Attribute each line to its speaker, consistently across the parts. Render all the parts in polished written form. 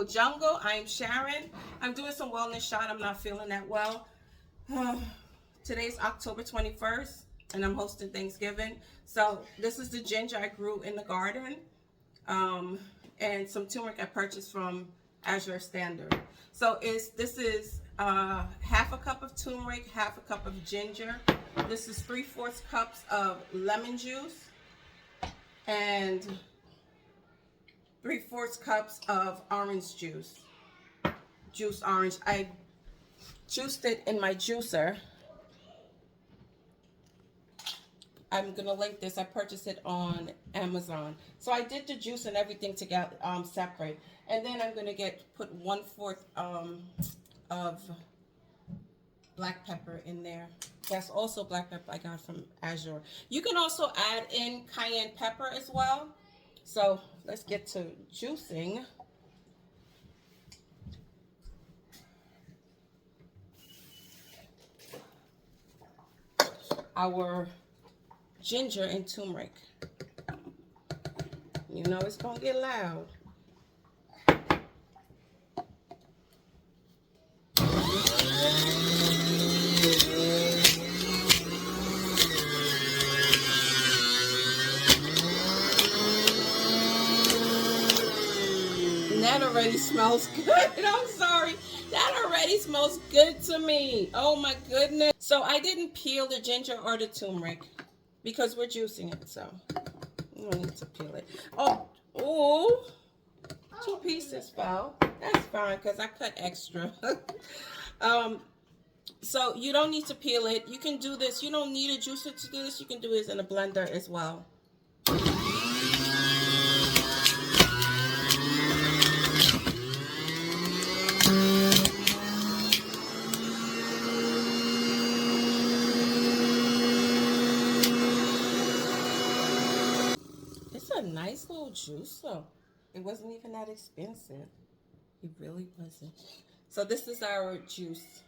Speaker 1: Abeautifuljungle. I'm Sharon. I'm doing some wellness shot. I'm not feeling that well. Today's October 21st, and I'm hosting Thanksgiving. So this is the ginger I grew in the garden, and some turmeric I purchased from Azure Standard. So this is half a cup of turmeric, half a cup of ginger. This is 3/4 cups of lemon juice, and 3/4 cups of orange juice. Juice orange. I juiced it in my juicer. I'm gonna link this. I purchased it on Amazon. So I did the juice and everything together, separate. And then I'm gonna put 1/4 of black pepper in there. That's also black pepper I got from Azure. You can also add in cayenne pepper as well. So let's get to juicing. Our ginger and turmeric. You know it's gonna get loud. That already smells good. I'm sorry. That already smells good to me. Oh my goodness. So I didn't peel the ginger or the turmeric because we're juicing it. So you don't need to peel it. Oh, 2 pieces fell. That's fine because I cut extra. So you don't need to peel it. You can do this. You don't need a juicer to do this. You can do this in a blender as well. Nice little juicer. It wasn't even that expensive. It really wasn't. So this is our juice.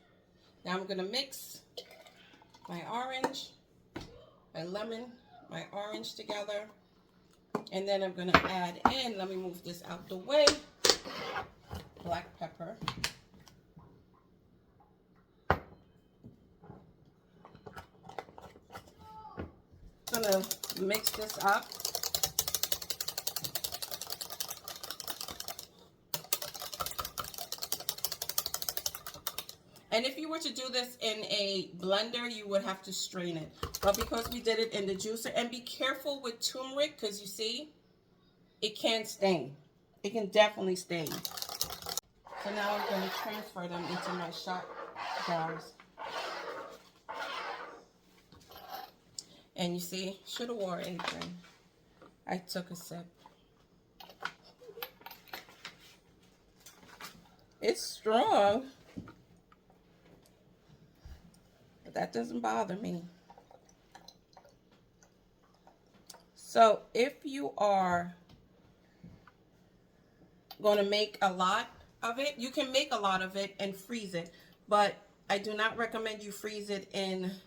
Speaker 1: Now I'm gonna mix my orange, my lemon, my orange together, and then I'm gonna add in, let me move this out the way, black pepper. Gonna mix this up. And if you were to do this in a blender, you would have to strain it. But because we did it in the juicer, and be careful with turmeric, because you see, it can stain. It can definitely stain. So now I'm going to transfer them into my shot jars. And you see, should have wore apron. I took a sip. It's strong. That doesn't bother me. So if you are going to make a lot of it, you can make a lot of it and freeze it, but I do not recommend you freeze it in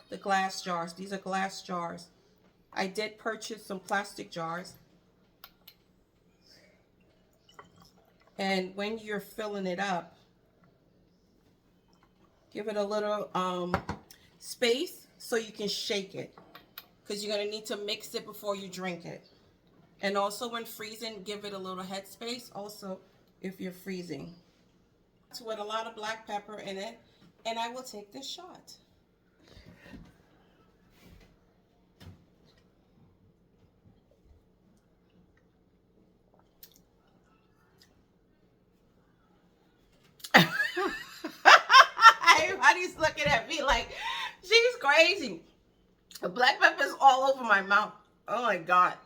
Speaker 1: the glass jars. These are glass jars. I did purchase some plastic jars, and when you're filling it up, give it a little space so you can shake it, because you're going to need to mix it before you drink it. And also when freezing, give it a little head space also if you're freezing. With a lot of black pepper in it, and I will take this shot. Everybody's looking at me like she's crazy. The black pepper is all over my mouth. Oh my God.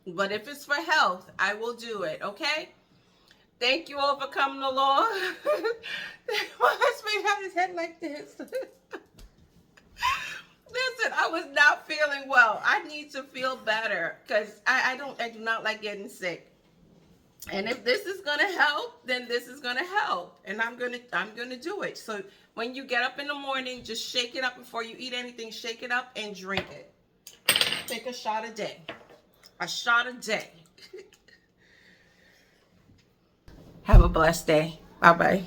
Speaker 1: But if it's for health, I will do it, okay? Thank you all for coming along. My husband had his head like this. Listen, I was not feeling well. I need to feel better because I do not like getting sick. And if this is gonna help, then this is gonna help, and I'm gonna do it. So when you get up in the morning, just shake it up before you eat anything. Shake it up and drink it. Take a shot a day. A shot a day. Have a blessed day. Bye-bye.